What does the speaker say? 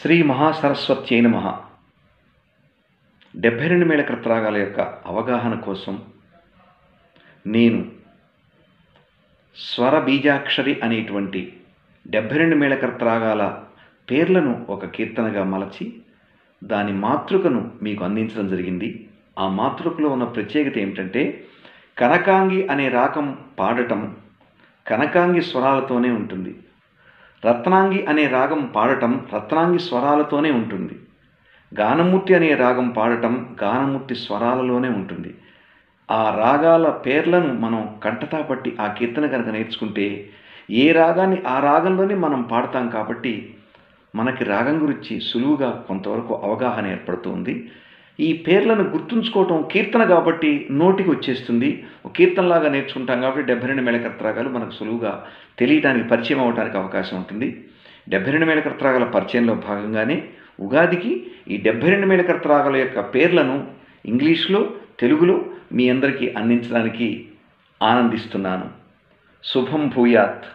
శ్రీ మహాసరస్వత్యై నమః. 72 మేళకర్తరాగాల యొక్క అవగాహన కోసం నేను స్వర బీజాక్షరి అనేటువంటి 72 మేళకర్తరాగాల పేర్లను ఒక కీర్తనగా మలచి దాని మాతృకను మీకు అందించడం జరిగింది. ఆ మాతృకలో ఉన్న ప్రత్యేకత ఏమిటంటే, కనకాంగి అనే రాగం పాడటం కనకాంగి స్వరాలతోనే ఉంటుంది. రత్నాంగి అనే రాగం పాడటం రత్నాంగి స్వరాలతోనే ఉంటుంది. గానమూర్తి అనే రాగం పాడటం గానమూర్తి స్వరాలలోనే ఉంటుంది. ఆ రాగాల పేర్లను మనం కంఠతా పట్టి ఆ కీర్తన కనుక నేర్చుకుంటే ఏ రాగాన్ని ఆ రాగంలోనే మనం పాడతాం కాబట్టి మనకి రాగం గురించి సులువుగా కొంతవరకు అవగాహన ఏర్పడుతుంది. ఈ పేర్లను గుర్తుంచుకోవటం కీర్తన కాబట్టి నోటికి వచ్చేస్తుంది. ఒక కీర్తనలాగా నేర్చుకుంటాం కాబట్టి 72 మేళకర్తరాగాలు మనకు సులువుగా తెలియడానికి పరిచయం అవడానికి అవకాశం ఉంటుంది. 72 మేళకర్తరాగాల పరిచయంలో భాగంగానే ఉగాదికి ఈ 72 మేళకర్తరాగాల యొక్క పేర్లను ఇంగ్లీష్లో తెలుగులో మీ అందరికీ అందించడానికి ఆనందిస్తున్నాను. శుభం భూయాత్.